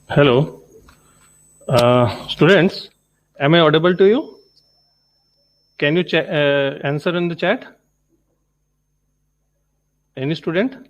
Hello, students. Am I audible to you? Can you answer in the chat? Any student?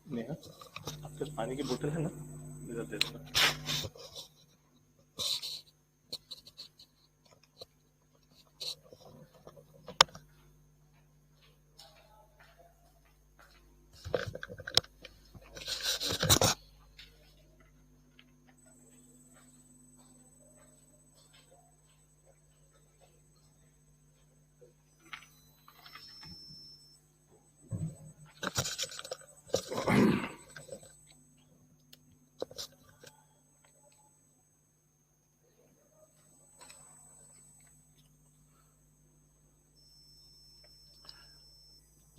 Neha, आपके पास पानी की बोतल है ना? इधर दे देना।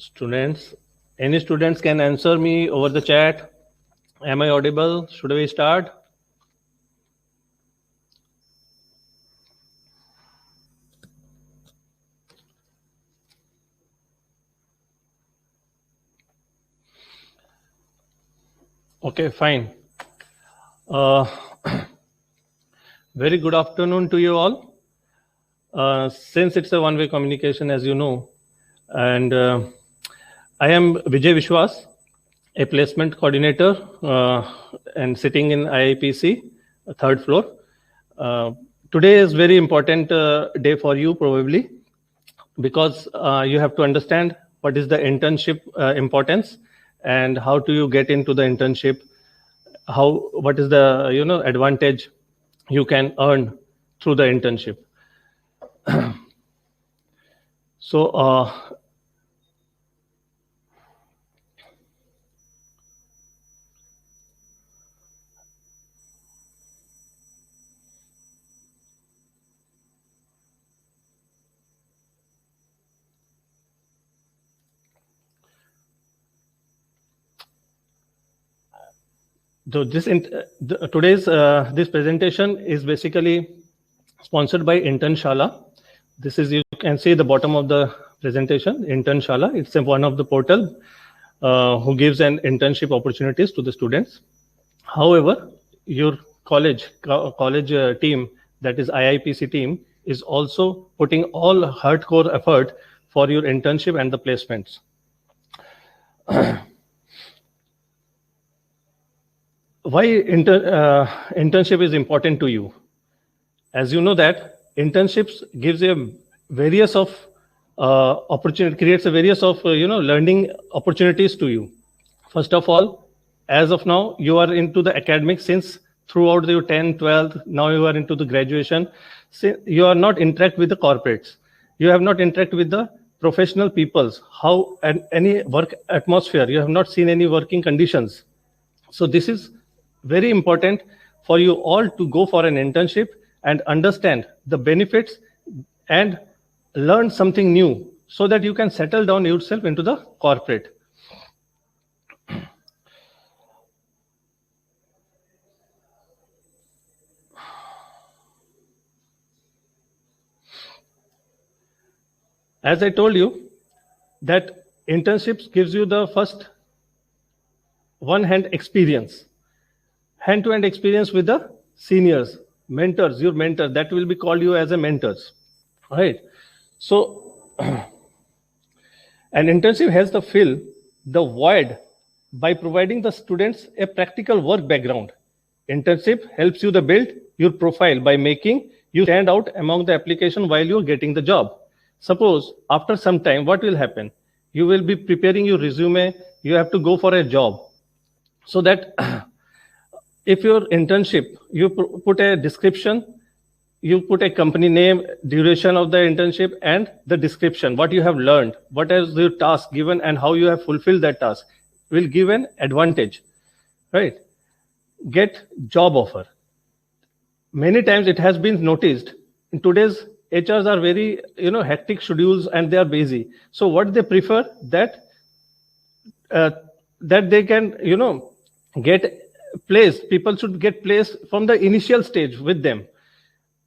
Students, any students can answer me over the chat. Am I audible? Should we start? Okay, fine. Very good afternoon to you all. Since it's a one-way communication, as you know, and I am Vijay Vishwas, a placement coordinator, and sitting in IIPC, third floor. Today is very important day for you probably, because you have to understand what is the internship importance and how do you get into the internship, what is the advantage you can earn through the internship. So today's this presentation is basically sponsored by Internshala. This is, you can see the bottom of the presentation, Internshala. It's one of the portal who gives an internship opportunities to the students. However, your college team, that is IIPC team, is also putting all hardcore effort for your internship and the placements. Why internship is important to you? As you know that internships gives a various of opportunity, creates a various of learning opportunities to you. First of all, as of now, you are into the academic since throughout your 10th, 12th, now you are into the graduation. You are not interact with the corporates. You have not interact with the professional peoples, how and any work atmosphere. You have not seen any working conditions. So this is very important for you all to go for an internship and understand the benefits and learn something new so that you can settle down yourself into the corporate. As I told you, that internships gives you the first one-hand experience, hand-to-hand experience with the seniors, mentors, your mentor, that will be called you as a mentors, right? So an internship has to fill the void by providing the students a practical work background. Internship helps you to build your profile by making you stand out among the application while you're getting the job. Suppose after some time, what will happen? You will be preparing your resume, you have to go for a job. So that if your internship, you put a description you put a company name, duration of the internship, and the description, what you have learned, what is your task given, and how you have fulfilled that task will give an advantage, right? Get job offer. Many times it has been noticed in today's HRs are very, hectic schedules and they are busy. So what they prefer that that they can, get placed. People should get placed from the initial stage with them.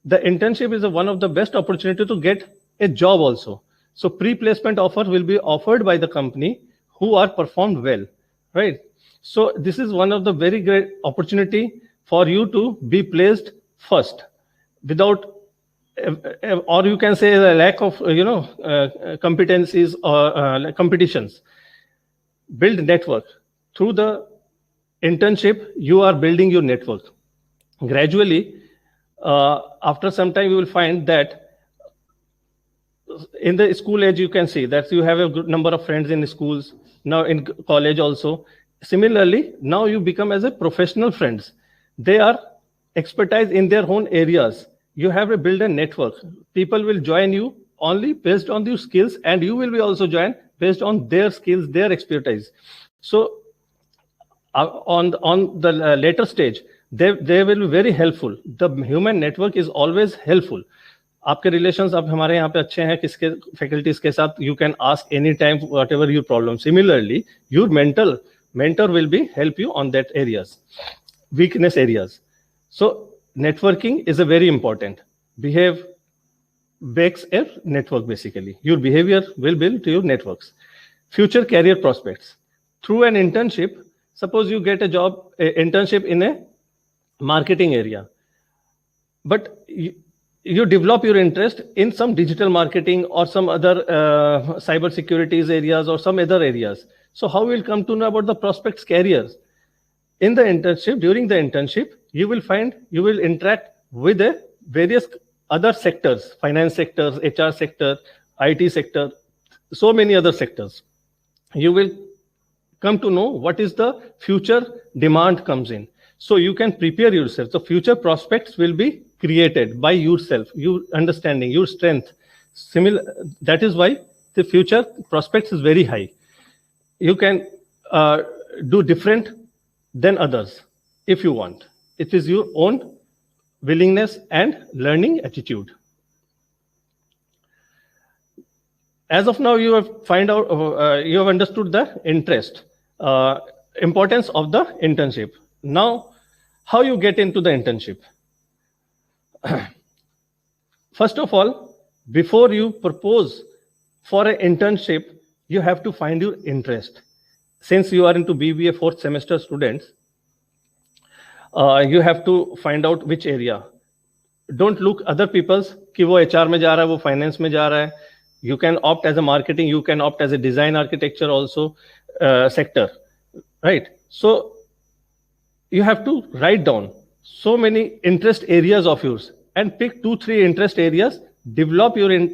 The internship is one of the best opportunity to get a job also. So pre-placement offer will be offered by the company who are performed well, right? So this is one of the very great opportunity for you to be placed first without, or you can say the lack of, competencies or competitions. Build network. Through the internship, you are building your network. Gradually, after some time, you will find that in the school age, you can see that you have a good number of friends in schools, now in college also. Similarly, now you become as a professional friends. They are expertise in their own areas. You have to build a network. People will join you only based on your skills, and you will be also joined based on their skills, their expertise. So on the later stage, they will be very helpful. The human network is always helpful. आपके relations अब हमारे यहाँ पे अच्छे हैं किसके faculties के साथ, you can ask any time whatever your problem. Similarly your mentor will be help you on that areas, weakness areas. So networking is a very important. Behave makes a network basically. Your behavior will build to your networks. Future career prospects. Through an internship, suppose you get a job, internship in a marketing area, but you develop your interest in some digital marketing or some other cyber securities areas or some other areas. So how will come to know about the prospects careers? In the internship, during the internship, you will interact with the various other sectors, finance sectors, HR sector, IT sector, so many other sectors. You will come to know what is the future demand comes in. So you can prepare yourself. So future prospects will be created by yourself, your understanding, your strength. That is why the future prospects is very high. You can do different than others if you want. It is your own willingness and learning attitude. As of now, you have you have understood the interest, importance of the internship. Now, how you get into the internship? First of all, before you propose for an internship, you have to find your interest. Since you are into BBA 4th semester students, you have to find out which area. Don't look other people's कि वो HR में जा रहा है, वो finance में जा रहा है. You can opt as a marketing, you can opt as a design architecture also sector, right? So you have to write down so many interest areas of yours and pick 2-3 interest areas, develop your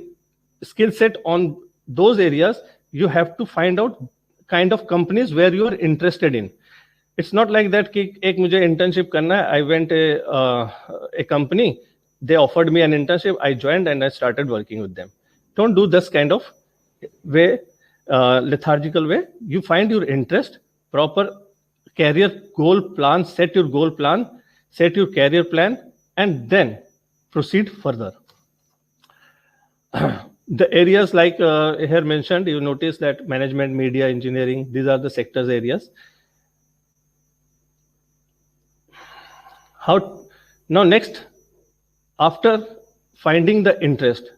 skill set on those areas. You have to find out kind of companies where you are interested in. It's not like that कि एक मुझे internship करना है, I went a company, they offered me an internship, I joined and I started working with them. Don't do this kind of way, lethargical way. You find your interest, proper career goal plan, set your goal plan, set your career plan, and then proceed further. The areas like here mentioned, you notice that management, media, engineering, these are the sectors areas. Now next, after finding the interest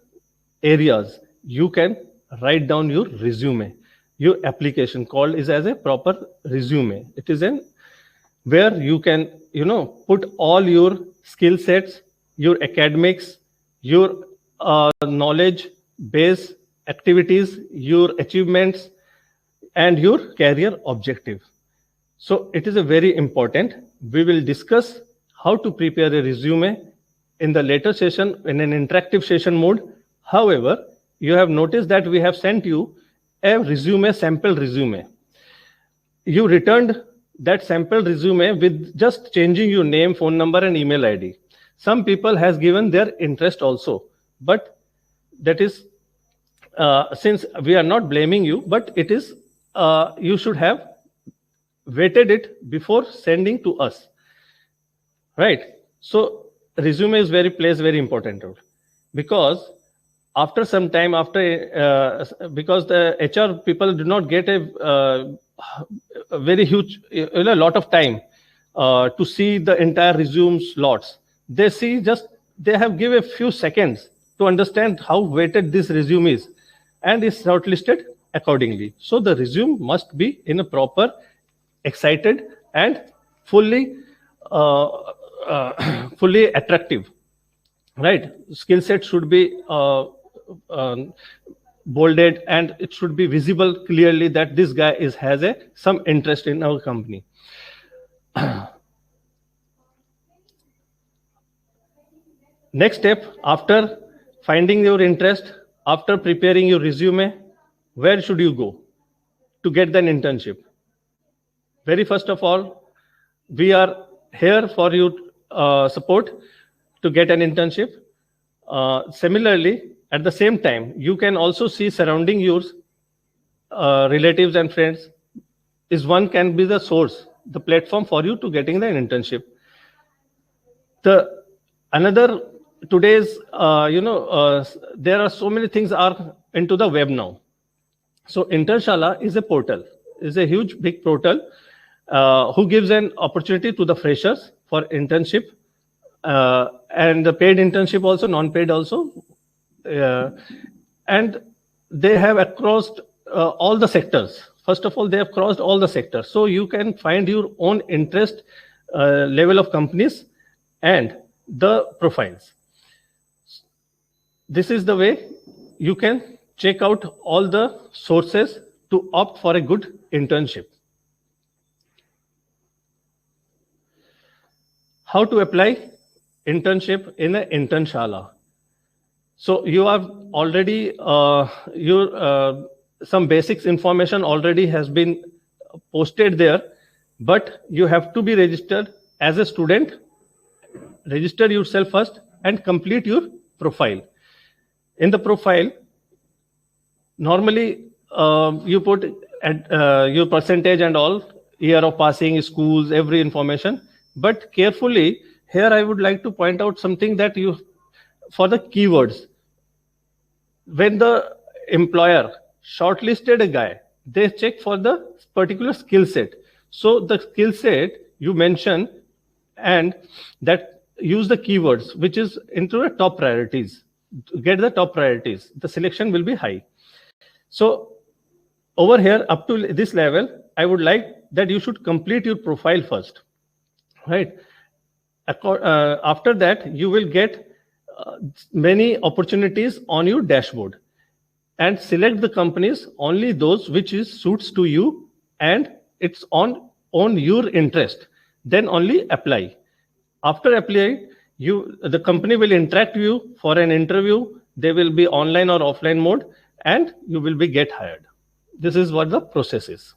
areas, you can write down your resume. Your application called is as a proper resume. It is where you can, put all your skill sets, your academics, your knowledge base activities, your achievements, and your career objective. So it is a very important. We will discuss how to prepare a resume in the later session in an interactive session mode. However, you have noticed that we have sent you a resume, sample resume. You returned that sample resume with just changing your name, phone number, and email ID. Some people has given their interest also, but that is, since we are not blaming you, but it is, you should have weighted it before sending to us, right? So resume is plays very important role, because after some time, because the HR people do not get a very huge, a lot of time to see the entire resume slots. They have give a few seconds to understand how weighted this resume is, and is shortlisted accordingly. So the resume must be in a proper, excited, and fully fully attractive, right? Skill set should be bolded, and it should be visible clearly that this guy has some interest in our company. Next step, after finding your interest, after preparing your resume, where should you go to get an internship? Very first of all, we are here for your support to get an internship. Similarly, at the same time, you can also see surrounding your relatives and friends can be the source, the platform for you to getting the internship. Another today's, there are so many things are into the web now. So Internshala is a portal, is a huge big portal who gives an opportunity to the freshers for internship, and the paid internship also, non-paid also, and they have across all the sectors. First of all, they have crossed all the sectors, so you can find your own interest level of companies and the profiles. This is the way you can check out all the sources to opt for a good internship. How to apply internship in an Internshala? So you have already some basics information already has been posted there, but you have to be registered as a student. Register yourself first and complete your profile. In the profile, normally you put your percentage and all, year of passing, schools, every information. But carefully, here I would like to point out something that for the keywords, when the employer shortlisted a guy, they check for the particular skill set. So the skill set you mention, and that use the keywords which is into the top priorities. Get the top priorities, the selection will be high. So over here, up to this level, I would like that you should complete your profile first, right? After that, you will get many opportunities on your dashboard, and select the companies only those which suits to you and it's on your interest. Then only apply. After applying, the company will interact with you for an interview. They will be online or offline mode, and you will be get hired. This is what the process is.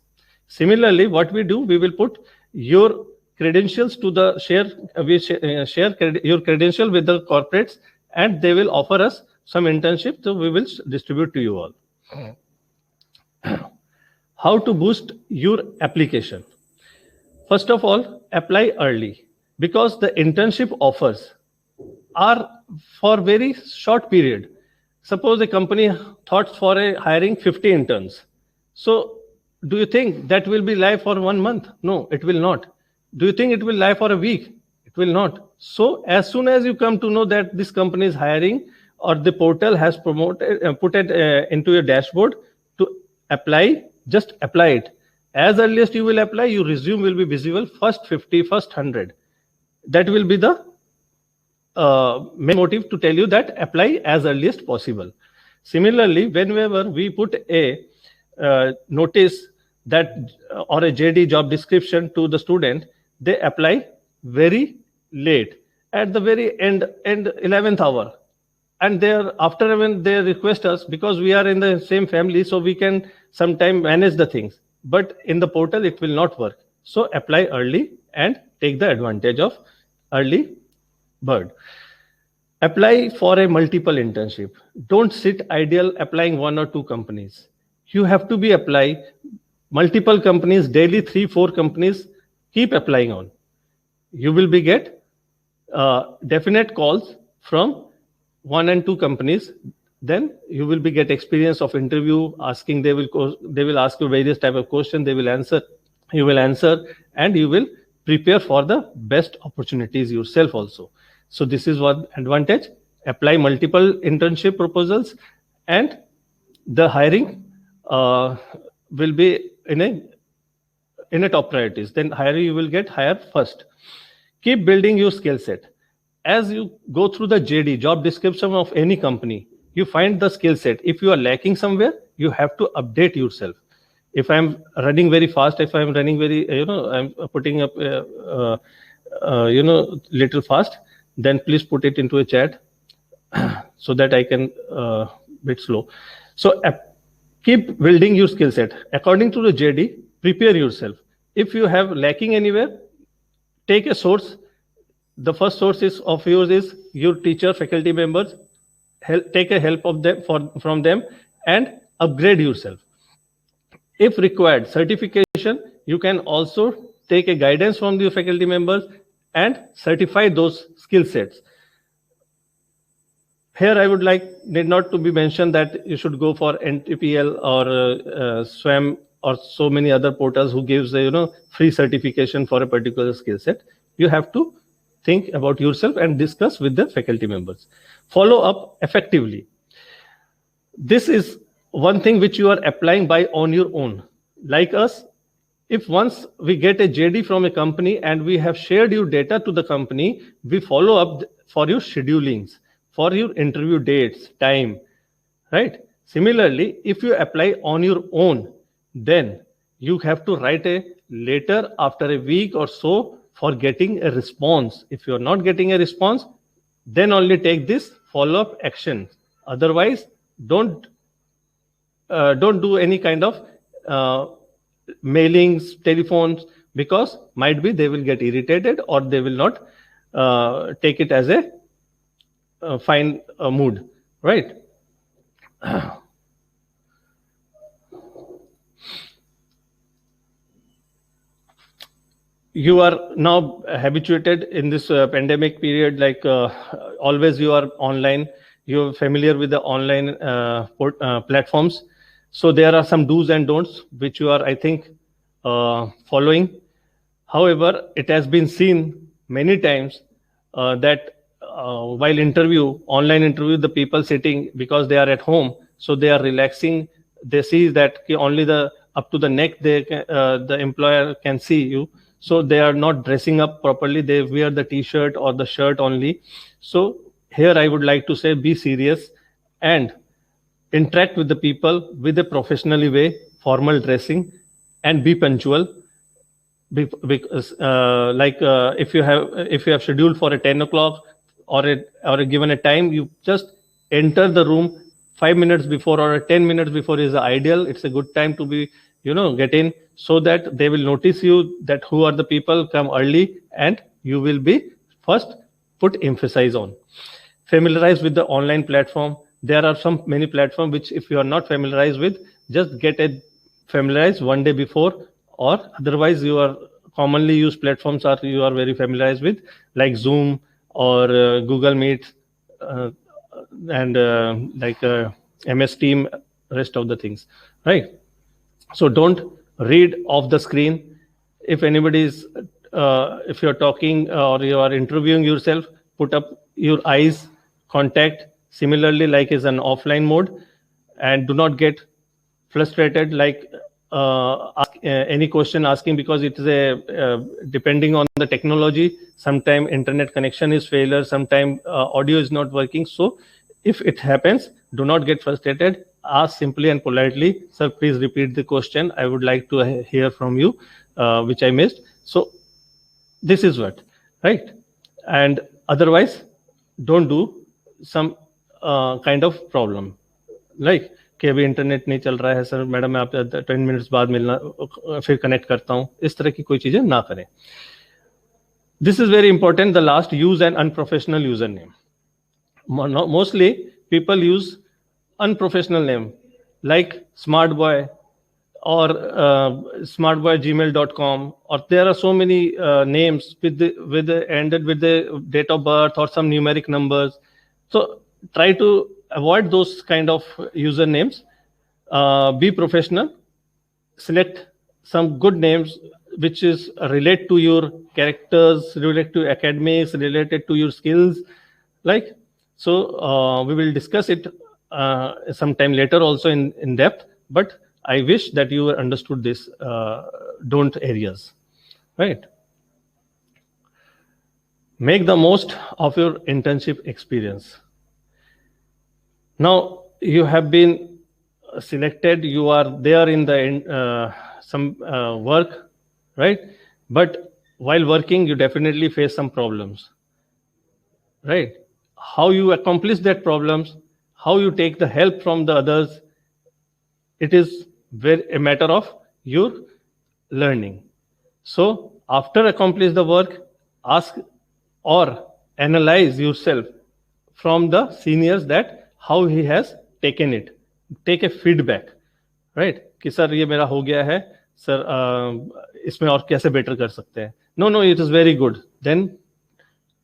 Similarly, what we do, we will put your credentials to the share your credential with the corporates, and they will offer us some internship, so we will distribute to you all. How to boost your application? First of all, apply early, because the internship offers are for very short period. Suppose a company thought for hiring 50 interns. So do you think that will be live for 1 month? No, it will not. Do you think it will live for a week? It will not. So as soon as you come to know that this company is hiring, or the portal has promoted, put it into your dashboard to apply, just apply it. As earliest you will apply, your resume will be visible first 50, first 100. That will be the main motive to tell you that apply as earliest possible. Similarly, whenever we put a notice that or a JD job description to the student, they apply very late, at the very end 11th hour. And after when they request us, because we are in the same family, so we can sometime manage the things. But in the portal, it will not work. So apply early and take the advantage of early bird. Apply for a multiple internship. Don't sit ideal applying one or two companies. You have to be apply multiple companies daily, 3 4 companies. Keep applying on. You will be get definite calls from 1 and 2 companies. Then you will be get experience of interview. Asking they will ask you various type of questions. They will answer. You will answer, and you will prepare for the best opportunities yourself also. So this is one advantage. Apply multiple internship proposals, and the hiring will be in a top priorities. Then hiring you will get hired first. Keep building your skill set. As you go through the JD, job description of any company, you find the skill set. If you are lacking somewhere, you have to update yourself. If I'm running very fast, if I'm running very, I'm putting up, little fast, then please put it into a chat so that I can bit slow. So keep building your skill set. According to the JD, prepare yourself. If you have lacking anywhere, take a source. The first source of yours is your teacher, faculty members. Take a help of them from them and upgrade yourself. If required certification, you can also take a guidance from your faculty members and certify those skill sets. Here I would need not to be mentioned that you should go for NTPL or SWAM or so many other portals who gives free certification for a particular skill set. You have to think about yourself and discuss with the faculty members. Follow up effectively. This is one thing which you are applying by on your own. Like us, if once we get a JD from a company and we have shared your data to the company, we follow up for your schedulings, for your interview dates, time, right? Similarly, if you apply on your own, then you have to write a letter after a week or so for getting a response. If you're not getting a response, then only take this follow-up action. Otherwise, don't do any kind of mailings, telephones, because might be they will get irritated or they will not take it as a fine mood, right? You are now habituated in this pandemic period, always you are online, you're familiar with the online platforms. So there are some do's and don'ts which you are, I think, following. However, it has been seen many times that while online interview, the people sitting, because they are at home, so they are relaxing. They see that only up to the neck the employer can see you. So they are not dressing up properly. They wear the t-shirt or the shirt only. So here I would like to say, be serious and interact with the people with a professional way, formal dressing, and be punctual. Because if you have scheduled for a 10 o'clock or given a time, you just enter the room 5 minutes before or 10 minutes before is ideal. It's a good time to be get in, so that they will notice you, that who are the people, come early, and you will be first put emphasis on. Familiarize with the online platform. There are many platforms which, if you are not familiarized with, just get familiarized one day before, or otherwise you are commonly used platforms you are very familiarized with, like Zoom or Google Meet and MS Team, rest of the things, right? So don't read off the screen. If anybody is, if you're talking or you are interviewing yourself, put up your eyes contact similarly like is an offline mode, and do not get frustrated ask any question asking, because it is depending on the technology. Sometime internet connection is failure, sometime audio is not working. So if it happens, do not get frustrated. Ask simply and politely, sir, please repeat the question. I would like to hear from you, which I missed. So this is what, right? And otherwise, don't do some kind of problem. Like कि अभी internet नहीं चल रहा है sir, madam मैं आप 10 minutes बाद मिलना फिर कनेक्ट करता हूँ, इस तरह की कोई चीजें ना करें. This is very important. The last, use an unprofessional username. Mostly people use unprofessional name like smartboy or smartboy@gmail.com, or there are so many names ended with the date of birth or some numeric numbers. So try to avoid those kind of usernames. Be professional. Select some good names which is relate to your characters, relate to academics, related to your skills. Like, so we will discuss it sometime later also in depth, but I wish that you understood this don't areas, right? Make the most of your internship experience. Now you have been selected, you are there in the some work, right? But while working, you definitely face some problems, right? How you accomplish that problems, how you take the help from the others, it is a matter of your learning. So after accomplish the work, ask or analyze yourself from the seniors that how he has taken it. Take a feedback, right? कि sir ये मेरा हो गया है, sir इसमें और कैसे better कर सकते हैं. No, it is very good. Then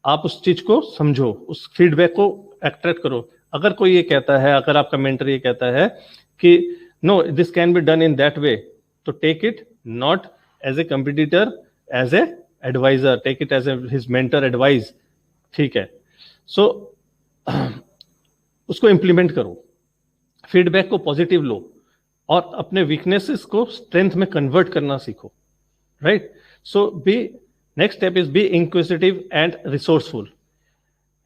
आप उस चीज को समझो, उस फीडबैक को एक्ट्रैक्ट करो. अगर कोई ये कहता है, अगर आपका मेंटर ये कहता है कि no this can be done in that way, तो take it not as a competitor, as a adviser, take it as a his mentor advice. ठीक है. सो उसको इंप्लीमेंट करो, फीडबैक को पॉजिटिव लो और अपने वीकनेसेस को स्ट्रेंथ में कन्वर्ट करना सीखो, right? So be next step is be inquisitive and resourceful.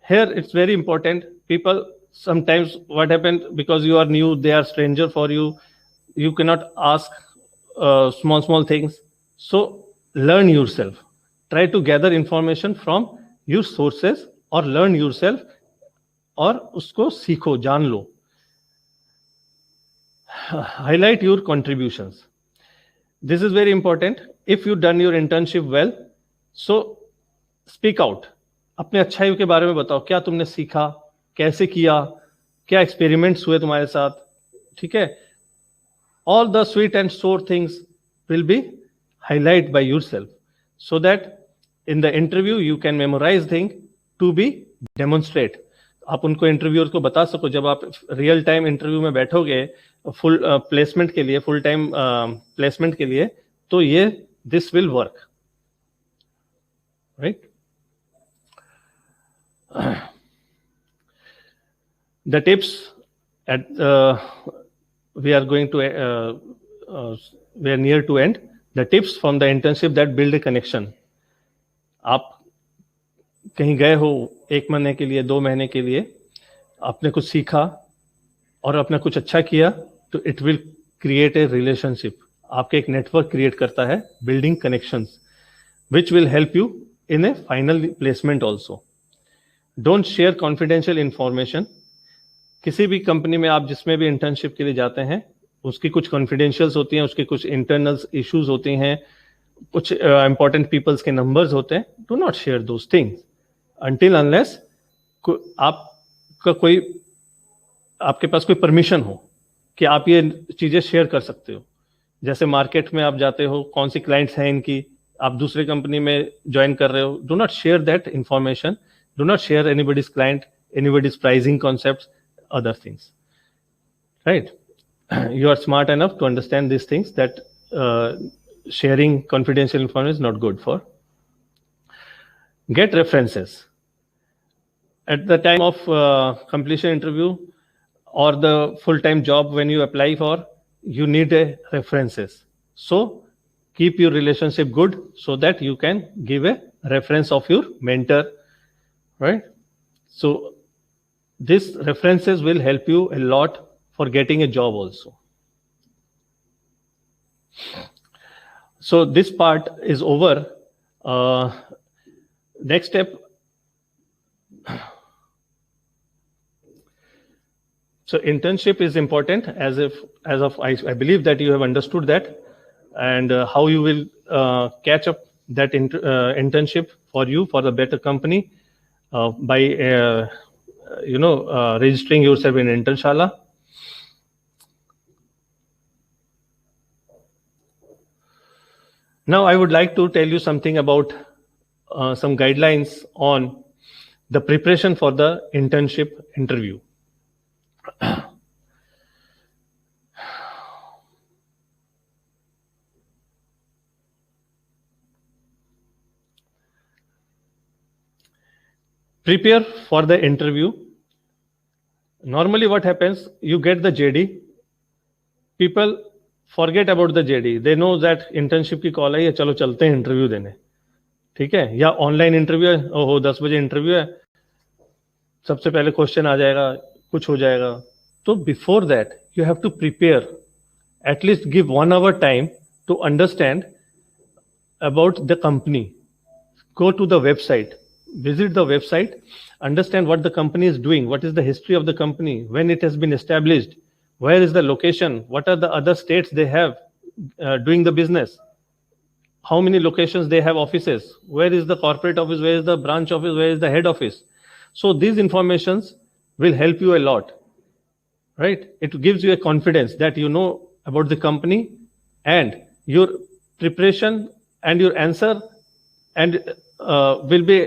Here it's very important. People sometimes what happened, because you are new, they are stranger for you, you cannot ask small things. So learn yourself, try to gather information from your sources or learn yourself और उसको सीखो, जान लो. Highlight your contributions. This is very important. If you done your internship well, so speak out. अपने अच्छाइयों के बारे में बताओ, क्या तुमने सीखा, कैसे किया, क्या एक्सपेरिमेंट्स हुए तुम्हारे साथ, ठीक है? All the sweet and sour things will be highlighted by yourself, so that in the interview you can memorize things to be demonstrate. आप उनको इंटरव्यूअर को बता सको, जब आप रियल टाइम इंटरव्यू में बैठोगे फुल प्लेसमेंट के लिए, फुल टाइम प्लेसमेंट के लिए, तो ये this will work, right? The tips at we are going to we are near to end. The tips from the internship that build a connection. आप कहीं गए हो 1 महीने के लिए, 2 महीने के लिए, आपने कुछ सीखा और आपने कुछ अच्छा किया, तो it will create a relationship. आपके एक नेटवर्क क्रिएट करता है, building connections, which will help you in a final placement also. Don't share confidential information. किसी भी कंपनी में आप जिसमें भी इंटर्नशिप के लिए जाते हैं, उसकी कुछ कॉन्फिडेंशियल्स होती हैं, उसके कुछ इंटरनल इश्यूज होते हैं, कुछ इंपॉर्टेंट पीपल्स के नंबर्स होते हैं. Do not share those things until unless आपका कोई, आपके पास कोई परमिशन हो कि आप ये चीजें शेयर कर सकते हो. जैसे मार्केट में आप जाते हो, कौन सी क्लाइंट्स हैं इनकी, आप दूसरे कंपनी में ज्वाइन कर रहे हो, do not share that information, do not share anybody's client, anybody's pricing concepts, other things, right? You are smart enough to understand these things, that sharing confidential information is not good for. Get references. At the time of completion interview or the full-time job when you apply for, you need a references. So keep your relationship good so that you can give a reference of your mentor, right? So these references will help you a lot for getting a job also. So this part is over. Next step. So internship is important, as of I believe that you have understood that, and how you will catch up that internship for you for a better company by registering yourself in Internshala. Now I would like to tell you something about some guidelines on the preparation for the internship interview. Prepare for the interview. Normally what happens, you get the JD, people forget about the JD. They know that internship की call है, चलो चलते हैं interview देने, ठीक है, या online interview है, ओहो 10 बजे इंटरव्यू है, सबसे पहले क्वेश्चन आ जाएगा, कुछ हो जाएगा. तो before that you have to prepare, at least give 1 hour time to understand about the company. Go to the website, visit the website, understand what the company is doing, what is the history of the company, when it has been established, where is the location, what are the other states they have doing the business, how many locations they have offices, where is the corporate office, where is the branch office, where is the head office. So these informations will help you a lot, right? It gives you a confidence that you know about the company, and your preparation and your answer and will be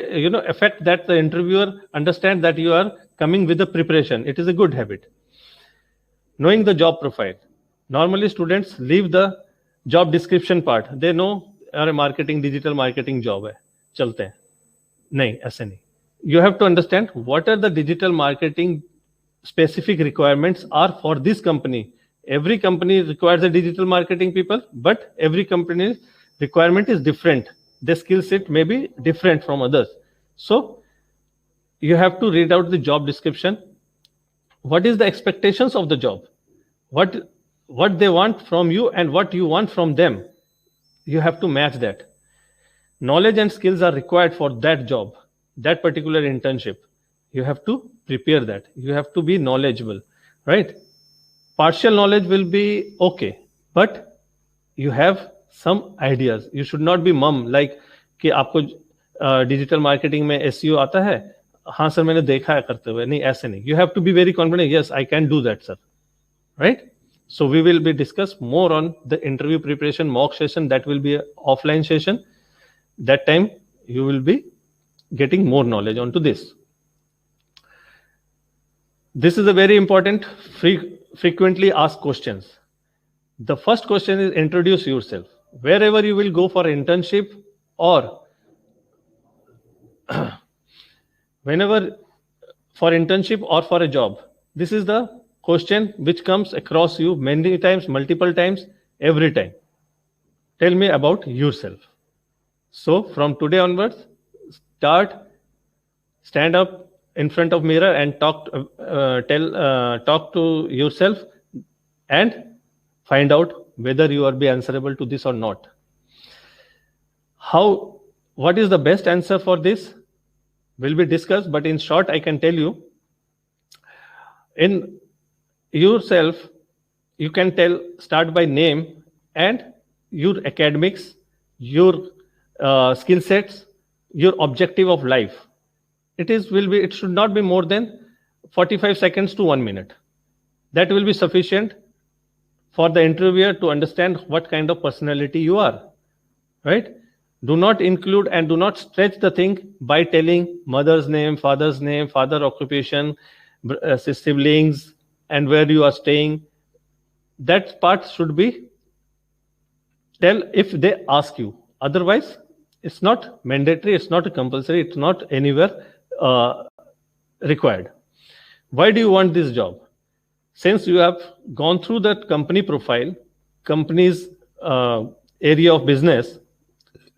affect that the interviewer understand that you are coming with the preparation. It is a good habit. Knowing the job profile. Normally students leave the job description part. They know अरे marketing, digital marketing job है, चलते हैं. नहीं, ऐसे नहीं. You have to understand what are the digital marketing specific requirements are for this company. Every company requires a digital marketing people, but every company's requirement is different. The skill set may be different from others. So you have to read out the job description. What is the expectations of the job? What they want from you and what you want from them. You have to match that. Knowledge and skills are required for that job, that particular internship. You have to prepare that. You have to be knowledgeable, right? Partial knowledge will be okay, but you have some ideas. You should not be mum like कि आपको digital marketing में SEO आता है, हाँ sir मैंने देखा है करते हुए, नहीं ऐसे नहीं. You have to be very confident. Yes, I can do that, sir. Right? So we will be discuss more on the interview preparation mock session. That will be an offline session. That time you will be getting more knowledge onto this. This is a very important frequently asked questions. The first question is introduce yourself. Wherever you will go for internship or whenever for internship or for a job, this is the question which comes across you many times, multiple times, every time. Tell me about yourself. So from today onwards, stand up in front of mirror and talk to yourself and find out whether you are be answerable to this or not. What is the best answer for this will be discussed, but in short I can tell you, in yourself you can start by name and your academics, your skill sets, your objective of life. It should not be more than 45 seconds to 1 minute. That will be sufficient for the interviewer to understand what kind of personality you are, right? Do not include and do not stretch the thing by telling mother's name, father occupation, siblings, and where you are staying. That part should be tell if they ask you. Otherwise, it's not mandatory, it's not compulsory, it's not anywhere required. Why do you want this job? Since you have gone through that company profile, company's area of business,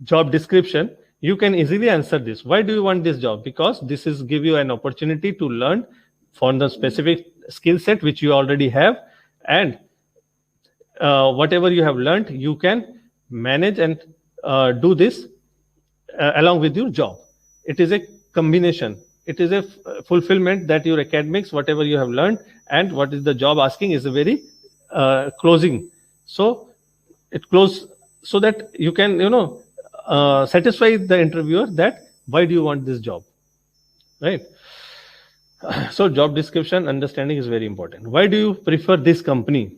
job description, you can easily answer this. Why do you want this job? Because this is give you an opportunity to learn from the specific skill set which you already have, and whatever you have learned, you can manage and do this along with your job. It is a combination. It is a fulfillment that your academics, whatever you have learned, and what is the job asking is a very closing. So it close so that you can satisfy the interviewer that why do you want this job, right? So job description understanding is very important. Why do you prefer this company?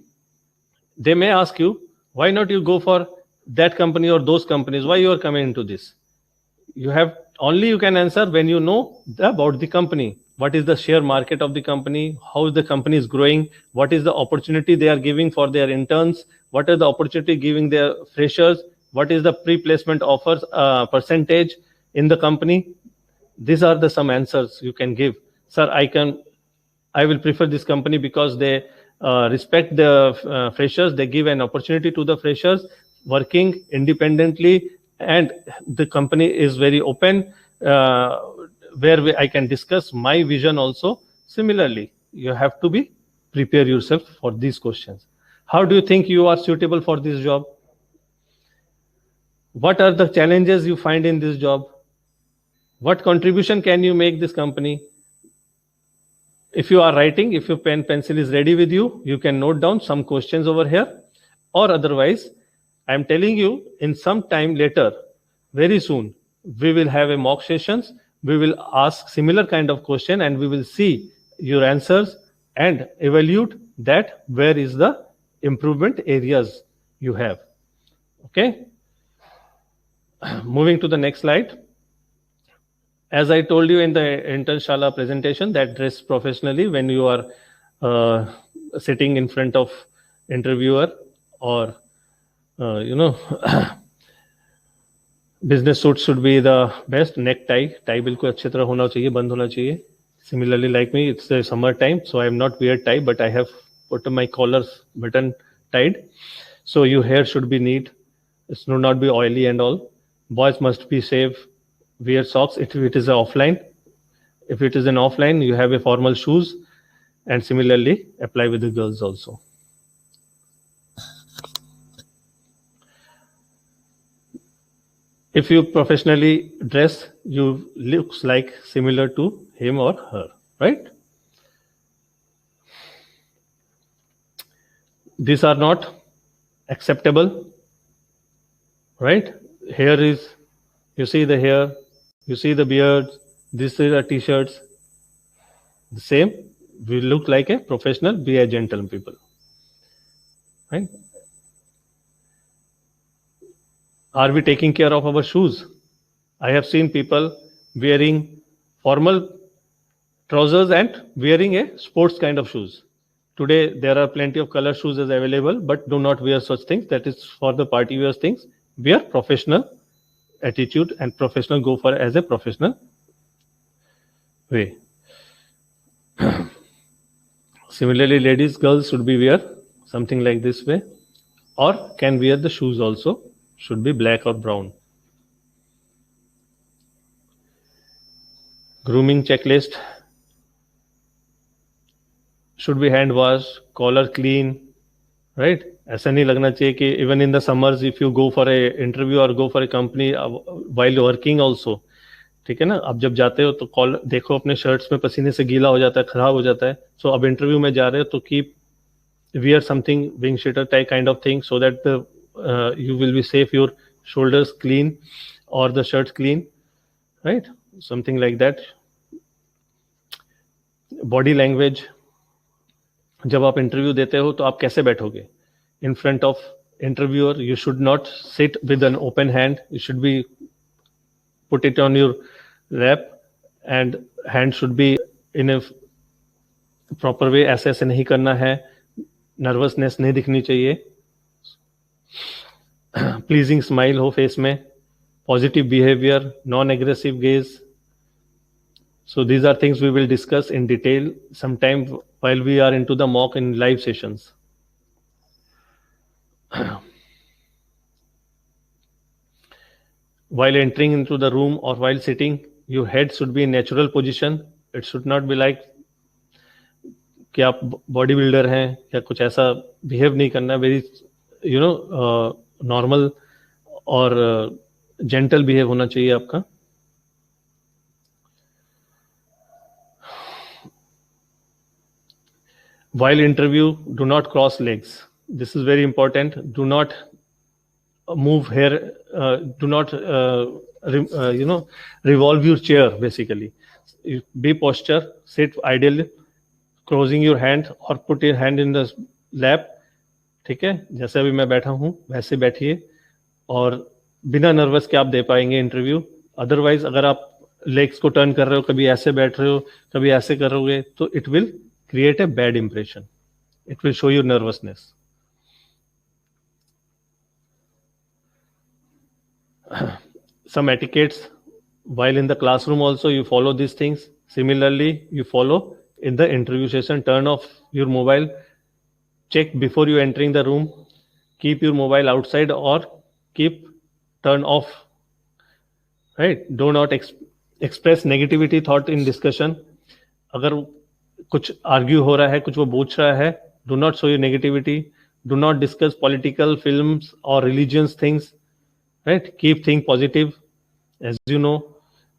They may ask you, why not you go for that company or those companies? Why you are coming into this? You have only you can answer when you know about the company. What is the share market of the company? How the company is growing? What is the opportunity they are giving for their interns? What is the opportunity giving their freshers? What is the pre-placement offers percentage in the company? These are the some answers you can give. Sir, I will prefer this company because they respect the freshers. They give an opportunity to the freshers working independently, and the company is very open, where I can discuss my vision also. Similarly, you have to be prepare yourself for these questions. How do you think you are suitable for this job? What are the challenges you find in this job? What contribution can you make this company? If you are writing, if your pencil is ready with you, you can note down some questions over here. Or otherwise, I am telling you, in some time later, very soon, we will have a mock sessions. We will ask similar kind of question and we will see your answers and evaluate that where is the improvement areas you have. Okay. Moving to the next slide. As I told you in the Internshala presentation, that dress professionally when you are sitting in front of interviewer or business suit should be the best. Neck tie बिल्कुल अच्छी तरह होना चाहिए, बंद होना चाहिए. Similarly, like me, it's the summer time, so I am not wear tie, but I have put my collars button tied. So your hair should be neat. It should not be oily and all. Boys must be safe. Wear socks if it is offline. If it is an offline, you have a formal shoes, and similarly apply with the girls also. If you professionally dress, you looks like similar to him or her, right? These are not acceptable, right? Hair is, you see the hair, you see the beard, these are the t-shirts. The same, we look like a professional, be a gentleman people, right? Are we taking care of our shoes? I have seen people wearing formal trousers and wearing a sports kind of shoes. Today, there are plenty of color shoes as available, but do not wear such things. That is for the party wears things. Wear professional attitude and professional go for as a professional way. Similarly, ladies, girls should be wear something like this way, or can wear the shoes also. Should be black or brown. Grooming checklist should be hand washed, collar clean, right? ऐसा नहीं लगना चाहिए कि even in the summers if you go for a interview or go for a company while working also, ठीक है ना? अब जब जाते हो तो कॉलर देखो अपने शर्ट्स में पसीने से गीला हो जाता है, खराब हो जाता है. सो अब इंटरव्यू में जा रहे हो तो keep wear something wing shitter type kind of thing so that the you will be safe, your shoulders clean or the shirts clean, right? Something like that. Body language, जब आप इंटरव्यू देते हो तो आप कैसे बैठोगे? In front of interviewer, you should not sit with an open hand. You should be put it on your lap and hand should be in a proper way. ऐसे नहीं करना है. नर्वसनेस नहीं दिखनी चाहिए. प्लीजिंग स्माइल हो face में. Positive behaviour, non aggressive gauge. So these are things we will discuss in detail sometime while we are into the mock in live sessions. While entering into the room or while sitting, your head should be in natural position. It should not be like कि आप body builder हैं या कुछ ऐसा behave नहीं करना. Very normal और gentle behave होना चाहिए आपका. While interview, do not cross legs. This is very important. Do not move here, do not revolve your chair. Basically, be posture, sit ideally, closing your hand or put your hand in the lap. ठीक है, जैसे अभी मैं बैठा हूँ वैसे बैठिए और बिना नर्वस के आप दे पाएंगे इंटरव्यू. अदरवाइज अगर आप लेग्स को टर्न कर रहे हो, कभी ऐसे बैठ रहे हो, कभी ऐसे करोगे, तो it will create a bad impression. It will show you nervousness. Some etiquettes while in the classroom also you follow these things. Similarly, you follow in the interview session. Turn off your mobile. Check before you entering the room. Keep your mobile outside or keep turn off. Right? Do not express negativity thought in discussion. अगर कुछ argue हो रहा है, कुछ वो पूछ रहा है, do not show your negativity. Do not discuss political, films or religious things. Right? Keep think positive. As you know,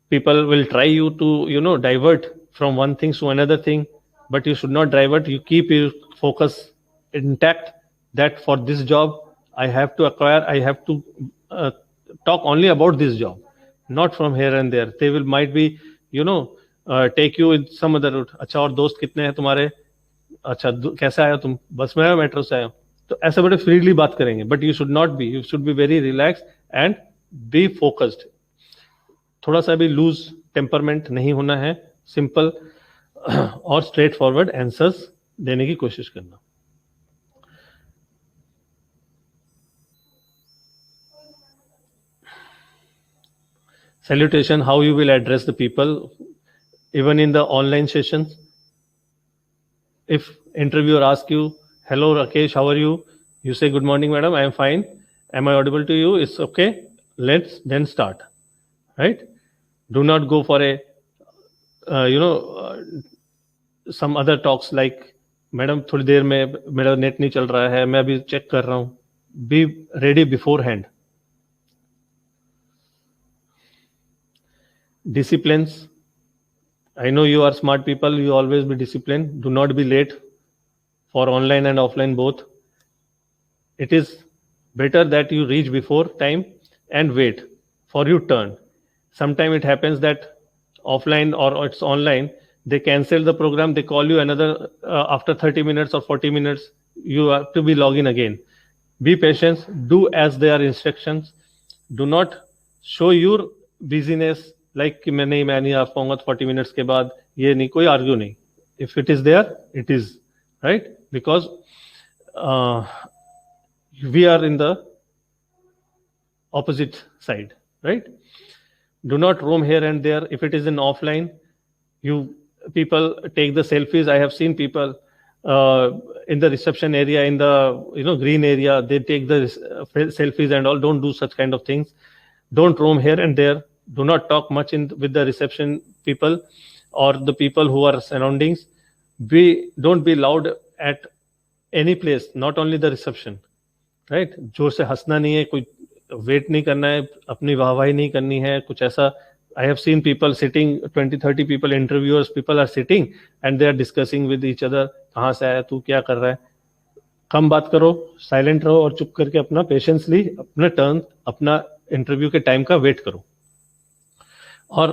people will try you to divert from one thing to another thing, but you should not divert. You keep your focus intact, that for this job I have to acquire, I have to talk only about this job, not from here and there. They will might be take you in some other route. अच्छा, और दोस्त कितने हैं तुम्हारे? अच्छा, कैसे आए हो तुम? बस में आए, मेट्रो से आए हो? तो ऐसे बड़े फ्रीली बात करेंगे, but you should not be. You should be very relax and be focused. थोड़ा सा भी लूज टेम्परमेंट नहीं होना है. सिंपल और स्ट्रेट फॉरवर्ड आंसर्स देने की कोशिश करना. Salutation, how you will address the people even in the online sessions. If interviewer asks you, hello Rakesh, how are you? You say, good morning madam, I am fine. Am I audible to you? It's okay. Let's then start. Right? Do not go for a some other talks like, madam थोड़ी देर में मेरा net नहीं चल रहा है, मैं अभी check कर रहा हूँ. Be ready beforehand. Disciplines. I know you are smart people. You always be disciplined. Do not be late for online and offline both. It is better that you reach before time and wait for your turn. Sometimes it happens that offline or it's online, they cancel the program, they call you another after 30 minutes or 40 minutes, you have to be log in again. Be patient, do as their instructions. Do not show your busyness like कि मैं नहीं आ पाऊंगा 40 minutes के बाद. ये नहीं, कोई argue नहीं. If it is there, it is, right? Because we are in the opposite side, right? Do not roam here and there. If it is in offline, people take the selfies. I have seen people in the reception area, in the green area, they take the selfies and all. Don't do such kind of things. Don't roam here and there. Do not talk much with the reception people or the people who are surroundings. Don't be loud at any place, not only the reception, right? जोर से हंसना नहीं है, कोई wait नहीं करना है, अपनी वाहवाही नहीं करनी है, कुछ ऐसा. I have seen people sitting, 20-30 people, interviewers, people are sitting and they are discussing with each other. कहाँ से आया तू, क्या कर रहा है? कम बात करो, साइलेंट रहो और चुप करके अपना पेशेंसली अपना टर्न, अपना इंटरव्यू के टाइम का वेट करो. और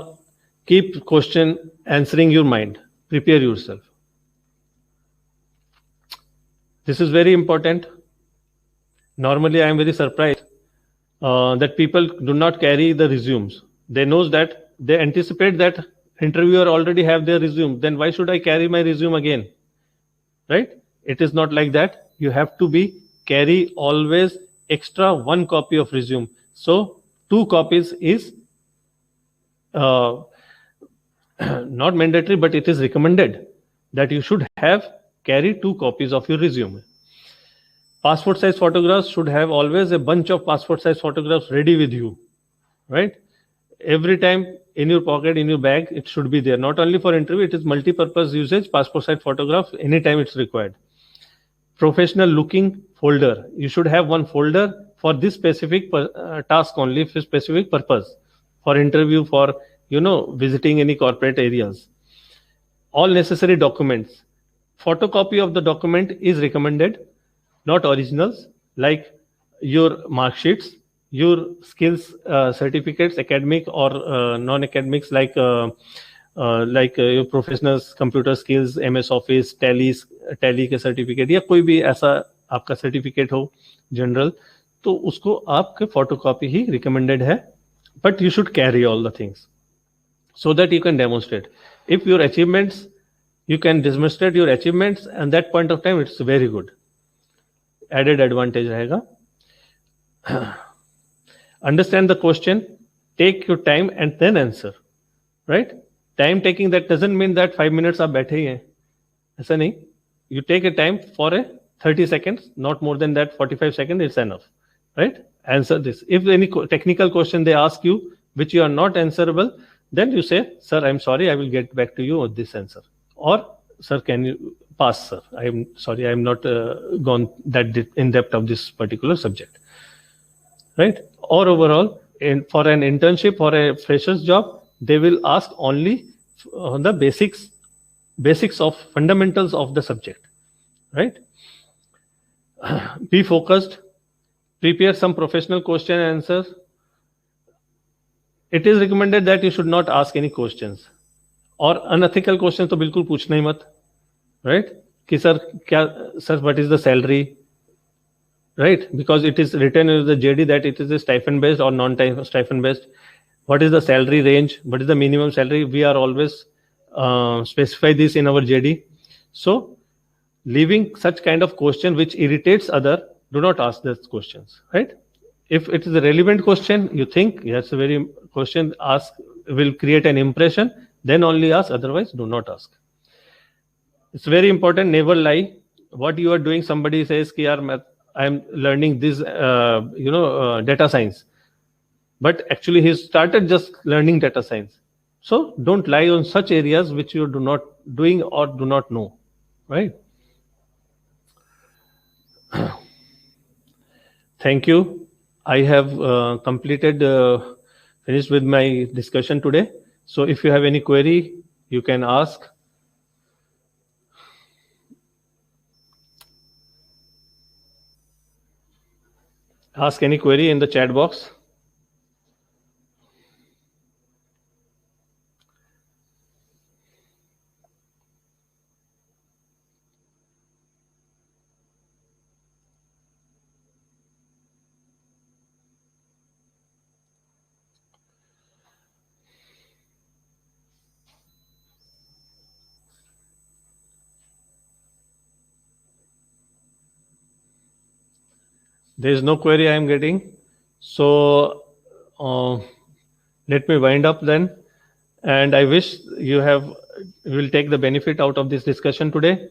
keep question answering your mind. Prepare yourself. This is very important. Normally, I am very surprised that people do not carry the resumes. They knows that they anticipate that interviewer already have their resume. Then why should I carry my resume again? Right? It is not like that. You have to carry always extra 1 copy of resume. So 2 copies is not mandatory, but it is recommended that you should carry 2 copies of your resume. Passport size photographs should have always a bunch of passport size photographs ready with you, right? Every time in your pocket, in your bag, it should be there. Not only for interview, it is multi-purpose usage. Passport size photograph anytime it's required. Professional looking folder. You should have 1 folder for this specific task only, for specific purpose, for interview, for visiting any corporate areas. All necessary documents. Photocopy of the document is recommended, not originals, like your mark sheets, your skills certificates, academic or non-academics, like your professional computer skills, MS Office, tally के certificate या कोई भी ऐसा आपका certificate हो general, तो उसको आपके फोटोकॉपी ही रिकमेंडेड है, but you should carry all the things so that you can demonstrate if your achievements, you can demonstrate your achievements, and that point of time it's very good added advantage rahega. Understand the question, take your time and then answer, right? Time taking, that doesn't mean that 5 minutes आप बैठे ही हैं, ऐसा नहीं. You take a time for a 30 seconds, not more than that. 45 seconds it's enough, right? Answer this. If any technical question they ask you which you are not answerable, then you say, sir, I'm sorry, I will get back to you with this answer, or sir, can you pass, sir, I'm sorry, I'm not gone that in depth of this particular subject, right? Or overall, for an internship or a fresher's job, they will ask only the basics of fundamentals of the subject, right? Be focused, prepare some professional question and answers. It is recommended that you should not ask any questions, और unethical questions तो बिल्कुल पूछना ही मत, right? कि sir क्या, sir what is the salary, right? Because it is written in the JD that it is a stipend based or non-stipend based. What is the salary range? What is the minimum salary? We are always specify this in our JD. So leaving such kind of question which irritates other, do not ask those questions, right? If it is a relevant question, you think yes, a very question ask will create an impression, then only ask, otherwise do not ask. It's very important, never lie. What you are doing, somebody says ki yaar I am learning this data science, but actually he started just learning data science. So don't lie on such areas which you do not doing or do not know, right? Thank you. I have finished with my discussion today. So if you have any query, you can ask. Ask any query in the chat box. There is no query I am getting. So let me wind up then. And I wish you will take the benefit out of this discussion today.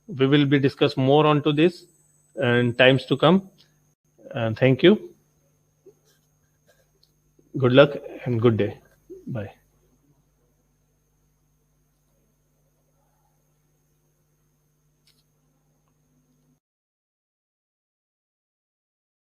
We will be discuss more onto this and times to come. And thank you. Good luck and good day. Bye.